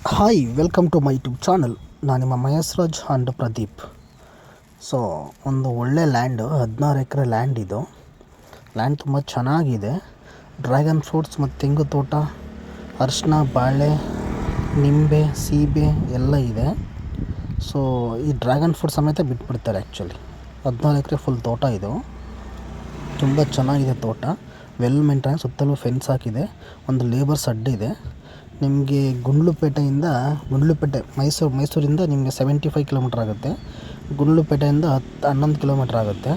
Hi welcome to my YouTube channel. ನಾನು ನಿಮ್ಮ Maheshraj and Pradeep. So ಒಂದು ಒಳ್ಳೆ ಲ್ಯಾಂಡು, 16 ಎಕರೆ ಲ್ಯಾಂಡ್ ಇದು. ಲ್ಯಾಂಡ್ ತುಂಬ ಚೆನ್ನಾಗಿದೆ. ಡ್ರ್ಯಾಗನ್ ಫ್ರೂಟ್ಸ್ ಮತ್ತು ತೆಂಗು ತೋಟ, ಅರಿಶಿನ, ಬಾಳೆ, ನಿಂಬೆ, ಸೀಬೆ ಎಲ್ಲ ಇದೆ. ಸೊ ಈ ಡ್ರ್ಯಾಗನ್ ಫ್ರೂಟ್ ಸಮೇತ ಬಿಟ್ಬಿಡ್ತಾರೆ ಆ್ಯಕ್ಚುಲಿ. 14 ಎಕರೆ ಫುಲ್ ತೋಟ ಇದು. ತುಂಬ ಚೆನ್ನಾಗಿದೆ ತೋಟ. ವೆಲ್ ಮೇಂಟೈನ್, ಸುತ್ತಲೂ ಫೆನ್ಸ್ ಹಾಕಿದೆ. ಒಂದು ಲೇಬರ್ಸ್ ಅಡ್ಡಿದೆ. ನಿಮಗೆ ಗುಂಡ್ಲುಪೇಟೆಯಿಂದ ಮೈಸೂರಿಂದ ನಿಮಗೆ 75 ಕಿಲೋಮೀಟ್ರ್ ಆಗುತ್ತೆ. ಗುಂಡ್ಲುಪೇಟೆಯಿಂದ 11 ಕಿಲೋಮೀಟ್ರ್ ಆಗುತ್ತೆ.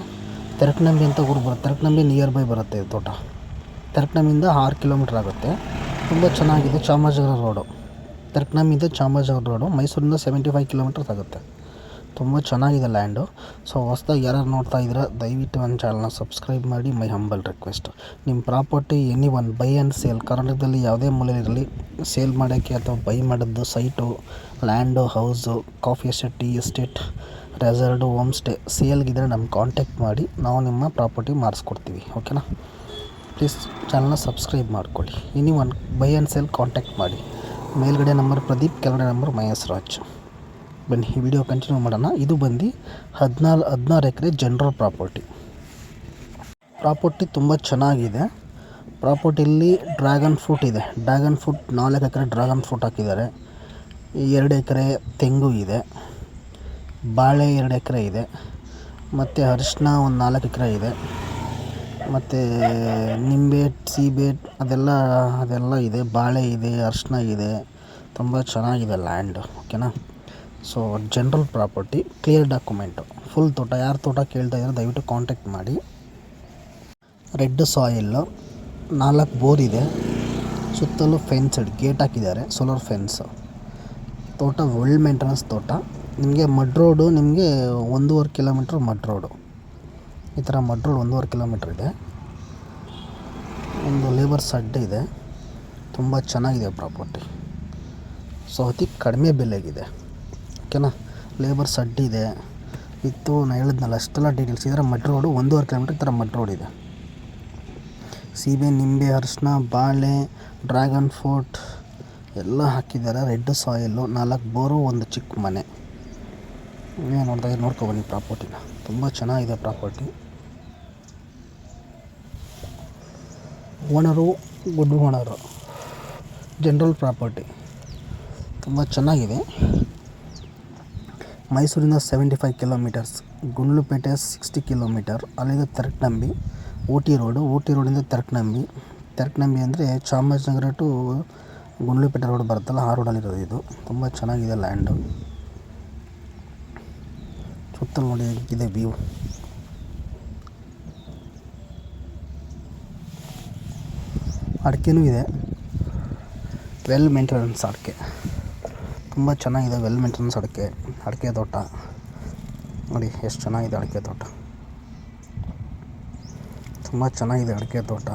ತೆರಕನಂಬಿ ಅಂತ ಊರು ಬರುತ್ತೆ. ತೆರಕನಂಬಿ ನಿಯರ್ ಬೈ ಬರುತ್ತೆ ಈ ತೋಟ. ತೆರಕನಂಬಿಯಿಂದ 6 ಕಿಲೋಮೀಟ್ರ್ ಆಗುತ್ತೆ. ತುಂಬ ಚೆನ್ನಾಗಿದೆ. ಚಾಮರಾಜನಗರ ರೋಡು, ತೆರಕನಂಬಿಯಿಂದ ಚಾಮರಾಜನಗರ ರೋಡು, ಮೈಸೂರಿಂದ 75 ಕಿಲೋಮೀಟರ್ಸ್ ಆಗುತ್ತೆ. ತುಂಬ ಚೆನ್ನಾಗಿದೆ ಲ್ಯಾಂಡು. ಸೊ ಹೊಸ್ದಾಗಿ ಯಾರು ನೋಡ್ತಾ ಇದ್ದೀರಾ, ದಯವಿಟ್ಟು ನನ್ನ ಚಾನಲ್ನ ಸಬ್ಸ್ಕ್ರೈಬ್ ಮಾಡಿ. My humble request. ನಿಮ್ಮ property any one buy and sale, ಕರ್ನಾಟಕದಲ್ಲಿ ಯಾವುದೇ ಮೂಲೆಯಲ್ಲಿರಲಿ, ಸೇಲ್ ಮಾಡೋಕ್ಕೆ ಅಥವಾ ಬೈ ಮಾಡೋದು, site, land, house, coffee estate, tea estate, resort, home stay ಸೇಲ್ಗಿದ್ರೆ ನಮ್ಗೆ ಕಾಂಟ್ಯಾಕ್ಟ್ ಮಾಡಿ. ನಾವು ನಿಮ್ಮ ಪ್ರಾಪರ್ಟಿ ಮಾಡಿಸ್ಕೊಡ್ತೀವಿ. ಓಕೆನಾ? ಪ್ಲೀಸ್ ಚಾನಲ್ನ ಸಬ್ಸ್ಕ್ರೈಬ್ ಮಾಡ್ಕೊಳ್ಳಿ. Any one buy and sale contact ಮಾಡಿ. ಮೇಲ್ಗಡೆ ನಂಬರ್ ಪ್ರದೀಪ್, ಕೆಳಗಡೆ ನಂಬರ್ ಮಹೇಶ್ರಾಜ್. ಬನ್ನಿ ಈ ವಿಡಿಯೋ ಕಂಟಿನ್ಯೂ ಮಾಡೋಣ. ಇದು ಬಂದು 16 ಎಕರೆ ಜನರಲ್ ಪ್ರಾಪರ್ಟಿ ತುಂಬ ಚೆನ್ನಾಗಿದೆ. ಪ್ರಾಪರ್ಟಿಯಲ್ಲಿ ಡ್ರ್ಯಾಗನ್ ಫ್ರೂಟ್ ಇದೆ. 4 ಎಕರೆ ಡ್ರ್ಯಾಗನ್ ಫ್ರೂಟ್ ಹಾಕಿದ್ದಾರೆ. 2 ಎಕರೆ ತೆಂಗು ಇದೆ. ಬಾಳೆ 2 ಎಕರೆ ಇದೆ. ಮತ್ತು ಅರಿಶಿನ ಒಂದು 4 ಎಕರೆ ಇದೆ. ಮತ್ತು ನಿಂಬೆ, ಸೀಬೆ ಅದೆಲ್ಲ ಇದೆ. ಬಾಳೆ ಇದೆ, ಅರಿಶಿನ ಇದೆ. ತುಂಬ ಚೆನ್ನಾಗಿದೆ ಲ್ಯಾಂಡು. ಓಕೆನಾ? So general property, clear document, full ತೋಟ. ಯಾರು ತೋಟ ಕೇಳ್ತಾ ಇದ್ದಾರೆ ದಯವಿಟ್ಟು ಕಾಂಟ್ಯಾಕ್ಟ್ ಮಾಡಿ. ರೆಡ್ ಸಾಯಿಲ್ಲು, 4 ಬೋರ್ ಇದೆ. ಸುತ್ತಲೂ ಫೆನ್ಸ್ಡ್ ಗೇಟ್ ಹಾಕಿದ್ದಾರೆ, ಸೋಲಾರ್ ಫೆನ್ಸು. ತೋಟ ವೆಲ್ ಮೇಂಟೆನೆನ್ಸ್ ತೋಟ. ನಿಮಗೆ ಮಡ್ ರೋಡು, ನಿಮಗೆ 1.5 ಕಿಲೋಮೀಟ್ರ್ ಮಡ್ ರೋಡು. ಈ ಥರ ಮಡ್ ರೋಡ್ 1.5 ಕಿಲೋಮೀಟ್ರ್ ಇದೆ. ಒಂದು ಲೇಬರ್ಸ್ ಅಡ್ಡೆ ಇದೆ. ತುಂಬ ಚೆನ್ನಾಗಿದೆ ಪ್ರಾಪರ್ಟಿ. ಸೊ ಅತಿ ಕಡಿಮೆ ಬೆಲೆಗಿದೆ. ಓಕೆನಾ? ಲೇಬರ್ಸ್ ಅಡ್ಡಿದೆ ಇತ್ತು. ನಾನು ಹೇಳಿದ್ನಲ್ಲ ಅಷ್ಟೆಲ್ಲ ಡೀಟೇಲ್ಸ್. ಇದರ ಮಡ್ ರೋಡು 1.5 ಕಿಲೋಮೀಟ್ರ್ ಈ ಥರ ಮಡ್ ರೋಡ್ ಇದೆ. ಸೀಬೆ, ನಿಂಬೆ, ಅರಿಶಿನ, ಬಾಳೆ, ಡ್ರ್ಯಾಗನ್ ಫ್ರೂಟ್ ಎಲ್ಲ ಹಾಕಿದ್ದಾರೆ. ರೆಡ್ ಸಾಯಿಲ್ಲು, 4 ಬೋರು, ಒಂದು ಚಿಕ್ಕ ಮನೆ. ನೀವೇ ನೋಡ್ಕೊಬನ್ನಿ ಪ್ರಾಪರ್ಟಿನ. ತುಂಬ ಚೆನ್ನಾಗಿದೆ property. Owner good owner. General property ತುಂಬ ಚೆನ್ನಾಗಿದೆ. ಮೈಸೂರಿಂದ 75 ಕಿಲೋಮೀಟರ್ಸ್, ಗುಂಡ್ಲುಪೇಟೆ 60 ಕಿಲೋಮೀಟರ್, ಅಲ್ಲಿಂದ ತೆರಕನಂಬಿ, ಊಟಿ ರೋಡಿಂದ ತೆರಕನಂಬಿ ಅಂದರೆ ಚಾಮರಾಜನಗರ ಟು ಗುಂಡ್ಲುಪೇಟೆ ರೋಡ್ ಬರುತ್ತಲ್ಲ, ಆ ರೋಡಲ್ಲಿರೋದು ಇದು. ತುಂಬ ಚೆನ್ನಾಗಿದೆ ಲ್ಯಾಂಡು. ಸುತ್ತಲೂ ನೋಡಿ ಹೇಗಿದೆ ವ್ಯೂ. ಅಡಿಕೆನೂ ಇದೆ. ವೆಲ್ ಮೇಂಟೆನೆನ್ಸ್ ಅಡಿಕೆ ತುಂಬ ಚೆನ್ನಾಗಿದೆ. ವೆಲ್ ಮೇಂಟೆನೆನ್ಸ್ ಅಡಿಕೆ ತೋಟ ನೋಡಿ ಎಷ್ಟು ಚೆನ್ನಾಗಿದೆ. ಅಡಿಕೆ ತೋಟ ತುಂಬ ಚೆನ್ನಾಗಿದೆ. ಅಡಿಕೆ ತೋಟ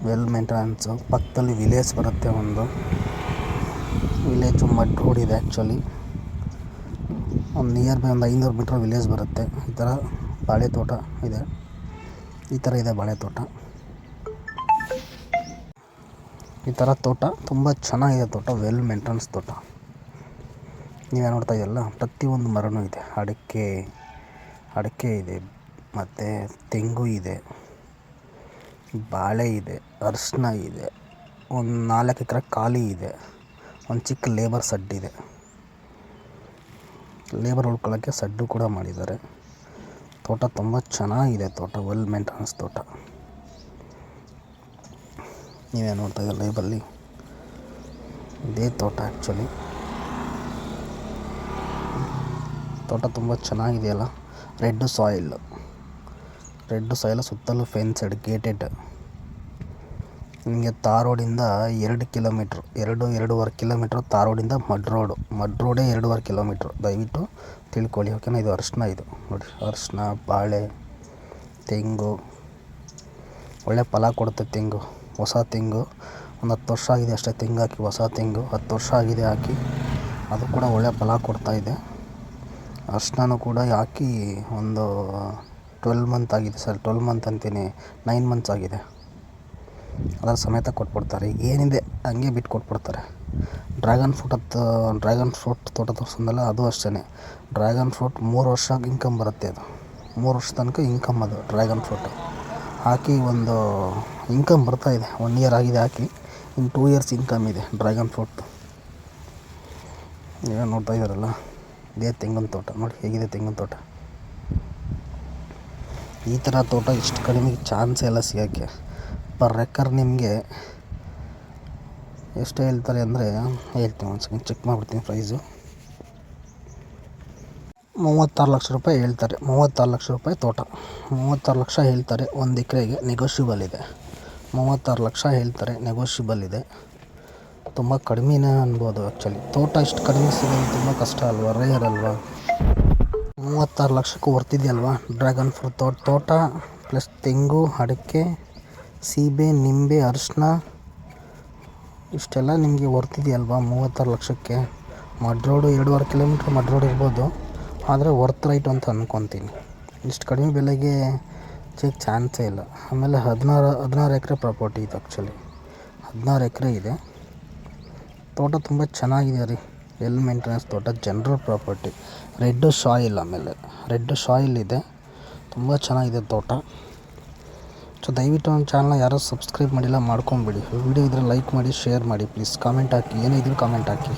ವೆಲ್ ಮೇಂಟೆನೆನ್ಸು. ಪಕ್ಕದಲ್ಲಿ ವಿಲೇಜ್ ಬರುತ್ತೆ. ಒಂದು ವಿಲೇಜು ಮಡ್ ರೋಡ್ ಇದೆ ಆ್ಯಕ್ಚುಲಿ. ಒಂದು ನಿಯರ್ ಬೈ ಒಂದು 500 ಮೀಟ್ರ್ ವಿಲೇಜ್ ಬರುತ್ತೆ. ಈ ಥರ ಬಾಳೆ ತೋಟ ಇದೆ. ಈ ಥರ ಇದೆ ಬಾಳೆ ತೋಟ. ಈ ಥರ ತೋಟ ತುಂಬ ಚೆನ್ನಾಗಿದೆ. ತೋಟ ವೆಲ್ ಮೇಂಟೆನೆನ್ಸ್ ತೋಟ. ನೀವೇ ನೋಡ್ತಾ ಇದೆಯಲ್ಲ, ಪ್ರತಿಯೊಂದು ಮರನೂ ಇದೆ. ಅಡಿಕೆ ಇದೆ, ಮತ್ತು ತೆಂಗು ಇದೆ, ಬಾಳೆ ಇದೆ, ಅರಿಶಿನ ಇದೆ. ಒಂದು 4 ಎಕರೆ ಖಾಲಿ ಇದೆ. ಒಂದು ಚಿಕ್ಕ ಲೇಬರ್ ಸಡ್ ಇದೆ. ಲೇಬರ್ ಉಳ್ಕೊಳ್ಳೋಕ್ಕೆ ಸಡ್ಡು ಕೂಡ ಮಾಡಿದ್ದಾರೆ. ತೋಟ ತುಂಬ ಚೆನ್ನಾಗಿದೆ. ತೋಟ ವೆಲ್ ಮೇಂಟೆನೆನ್ಸ್ ತೋಟ. ನೀವೇ ನೋಡ್ತಾ ಇದ್ದೀರ ಲೈವಲ್ಲಿ ಇದೇ ತೋಟ ಆ್ಯಕ್ಚುಲಿ. ತೋಟ ತುಂಬ ಚೆನ್ನಾಗಿದೆಯಲ್ಲ. ರೆಡ್ ಸಾಯಿಲ್ ಸುತ್ತಲೂ ಫೆನ್ಸೆಡ್ ಗೇಟೆಡ್. ನಿಮಗೆ ತಾರ್ ರೋಡಿಂದ 2 ಕಿಲೋಮೀಟ್ರ್, 2.5 ಕಿಲೋಮೀಟ್ರ್ ತಾರ್ ರೋಡಿಂದ ಮಡ್ ರೋಡೇ 2.5 ಕಿಲೋಮೀಟ್ರ್. ದಯವಿಟ್ಟು ತಿಳ್ಕೊಳ್ಳಿ. ಓಕೆನಾ? ಇದು ಅರಿಶಿನ. ಇದು ನೋಡಿ, ಅರಿಶಿನ, ಬಾಳೆ, ತೆಂಗು ಒಳ್ಳೆ ಫಲ ಕೊಡುತ್ತೆ. ತೆಂಗು ಹೊಸ ತೆಂಗು, ಒಂದು 10 ವರ್ಷ ಆಗಿದೆ ಅಷ್ಟೇ ತೆಂಗು ಹಾಕಿ. ಹೊಸ ತೆಂಗು 10 ವರ್ಷ ಆಗಿದೆ ಹಾಕಿ. ಅದು ಕೂಡ ಒಳ್ಳೆ ಫಲ ಕೊಡ್ತಾಯಿದೆ. ಅರಿಶಿನ ಕೂಡ ಹಾಕಿ ಒಂದು 12 ಮಂತ್ ಆಗಿದೆ ಸರ್. 12 ಮಂತ್ ಅಂತೀನಿ, 9 ಮಂತ್ಸ್ ಆಗಿದೆ. ಅದರ ಸಮೇತ ಕೊಟ್ಬಿಡ್ತಾರೆ. ಏನಿದೆ ಹಂಗೆ ಬಿಟ್ಟು ಕೊಟ್ಬಿಡ್ತಾರೆ. ಡ್ರ್ಯಾಗನ್ ಫ್ರೂಟ್ ತೋಟ ತೋರಿಸಿದ್ನಲ್ಲ, ಅದು ಅಷ್ಟೇ. ಡ್ರ್ಯಾಗನ್ ಫ್ರೂಟ್ 3 ವರ್ಷ ಇನ್ಕಮ್ ಬರುತ್ತೆ. ಅದು 3 ವರ್ಷ ತನಕ ಇನ್ಕಮ್. ಅದು ಡ್ರ್ಯಾಗನ್ ಫ್ರೂಟು ಹಾಕಿ ಒಂದು ಇನ್ಕಮ್ ಬರ್ತಾಯಿದೆ. 1 ಇಯರ್ ಆಗಿದೆ ಹಾಕಿ, ಇನ್ನು 2 ಇಯರ್ಸ್ ಇನ್ಕಮ್ ಇದೆ ಡ್ರ್ಯಾಗನ್ ಫ್ರೂಟ್ದು. ನೀವೇ ನೋಡ್ತಾ ಇದ್ದಾರಲ್ಲ, ಇದೇ ತೆಂಗಿನ ತೋಟ ನೋಡಿ ಹೇಗಿದೆ ತೆಂಗಿನ ತೋಟ. ಈ ಥರ ತೋಟ ಇಷ್ಟು ಕಡಿಮೆಗೆ ಚಾನ್ಸೇ ಎಲ್ಲ ಸಿಗೋಕ್ಕೆ. ಪರ್ ಎಕರ್ ನಿಮಗೆ ಎಷ್ಟು ಹೇಳ್ತಾರೆ ಅಂದರೆ, ಹೇಳ್ತೀನಿ ಒಂದು ಸೆಕೆಂಡ್ ಚೆಕ್ ಮಾಡಿಬಿಡ್ತೀನಿ ಪ್ರೈಸು. 36 ಲಕ್ಷ ರೂಪಾಯಿ ಹೇಳ್ತಾರೆ. 36 ಲಕ್ಷ ರೂಪಾಯಿ ತೋಟ, 36 ಲಕ್ಷ ಹೇಳ್ತಾರೆ. 1 ಎಕರೆಗೆ ನೆಗೋಷಿಯಬಲ್ ಇದೆ. 36 ಲಕ್ಷ ಹೇಳ್ತಾರೆ, ನೆಗೋಷಿಯಬಲ್ ಇದೆ. ತುಂಬ ಕಡಿಮೆನೇ ಅನ್ಬೋದು ಆ್ಯಕ್ಚುಲಿ. ತೋಟ ಇಷ್ಟು ಕಡಿಮೆ ಸಿಗೋದು ತುಂಬ ಕಷ್ಟ ಅಲ್ವಾ, ರೇರ್ ಅಲ್ವಾ. 36 ಲಕ್ಷಕ್ಕೂ ವರ್ತಿದೆಯಲ್ವಾ. ಡ್ರ್ಯಾಗನ್ ಫ್ರೂಟ್ ತೋಟ ಪ್ಲಸ್ ತೆಂಗು, ಅಡಿಕೆ, ಸೀಬೆ, ನಿಂಬೆ, ಅರಿಶಿನ ಇಷ್ಟೆಲ್ಲ ನಿಮಗೆ ವರ್ತಿದೆಯಲ್ವಾ 36 ಲಕ್ಷಕ್ಕೆ. Mud road 2.5 kilometre mud road ಇರ್ಬೋದು, ಆದರೆ ವರ್ತ್ ರೈಟ್ ಅಂತ ಅಂದ್ಕೊತೀನಿ. ಇಷ್ಟು ಕಡಿಮೆ ಬೆಲೆಗೆ ಸಿಗೋಕ್ಕೆ ಚಾನ್ಸೇ ಇಲ್ಲ. ಆಮೇಲೆ 16 ಎಕರೆ ಪ್ರಾಪರ್ಟಿ ಇದು ಆ್ಯಕ್ಚುಲಿ. 16 ಎಕರೆ ಇದೆ. ತೋಟ ತುಂಬ ಚೆನ್ನಾಗಿದೆ ರೀ. ವೆಲ್ ಮೇಂಟೆನೆನ್ಸ್ ತೋಟ, ಜನರಲ್ ಪ್ರಾಪರ್ಟಿ. ರೆಡ್ ಸಾಯಿಲ್, ಆಮೇಲೆ ರೆಡ್ ಸಾಯಿಲ್ ಇದೆ. ತುಂಬ ಚೆನ್ನಾಗಿದೆ ತೋಟ. ಸೊ ದಯವಿಟ್ಟು ನನ್ನ ಚಾನಲ್ನ ಯಾರೂ ಸಬ್ಸ್ಕ್ರೈಬ್ ಮಾಡಿಲ್ಲ, ಮಾಡ್ಕೊಂಬಿಡಿ. ವಿಡಿಯೋ ಇದ್ದರೆ ಲೈಕ್ ಮಾಡಿ, ಶೇರ್ ಮಾಡಿ ಪ್ಲೀಸ್. ಕಾಮೆಂಟ್ ಹಾಕಿ, ಏನೇ ಇದ್ರೂ ಕಾಮೆಂಟ್ ಹಾಕಿ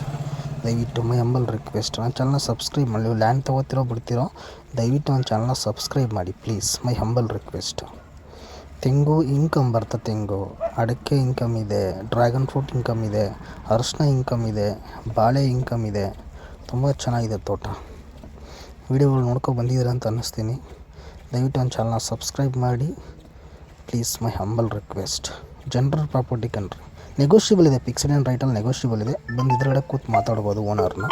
ದಯವಿಟ್ಟು. ಮೈ ಹಂಬಲ್ ರಿಕ್ವೆಸ್ಟ್, ನನ್ನ ಚಾನಲ್ನ ಸಬ್ಸ್ಕ್ರೈಬ್ ಮಾಡಿ. ನೀವು ಲ್ಯಾಂಡ್ ತೊಗೋತಿರೋ ಬಿಡ್ತಿರೋ, ದಯವಿಟ್ಟು ನನ್ನ ಚಾನಲ್ನ ಸಬ್ಸ್ಕ್ರೈಬ್ ಮಾಡಿ ಪ್ಲೀಸ್. My humble request. ತೆಂಗು ಇನ್ಕಮ್ ಬರ್ತದೆ. ತೆಂಗು, ಅಡಿಕೆ ಇನ್ಕಮ್ ಇದೆ, ಡ್ರ್ಯಾಗನ್ ಫ್ರೂಟ್ ಇನ್ಕಮ್ ಇದೆ, ಅರಿಶಿನ ಇನ್ಕಮ್ ಇದೆ, ಬಾಳೆ ಇನ್ಕಮ್ ಇದೆ. ತುಂಬ ಚೆನ್ನಾಗಿದೆ ತೋಟ. ವೀಡಿಯೋಗಳು ನೋಡ್ಕೊಂಡು ಬಂದಿದ್ದೀರ ಅಂತ ಅನ್ನಿಸ್ತೀನಿ. ದಯವಿಟ್ಟು ನನ್ನ ಚಾನಲ್ನ ಸಬ್ಸ್ಕ್ರೈಬ್ ಮಾಡಿ please. My humble request. General property ಕಣ್ರಿ, ನೆಗೋಷಿಯಬಲ್ ಇದೆ. ಫಿಕ್ಸ್ಡ್ ಆ್ಯಂಡ್ ರೈಟಲ್ಲಿ ನೆಗೋಷಿಯಬಲ್ ಇದೆ. ಬಂದು ಇದ್ರಗಡೆ ಕೂತು ಮಾತಾಡ್ಬೋದು ಓನರ್ನ.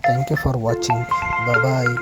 Thank you for watching. Bye.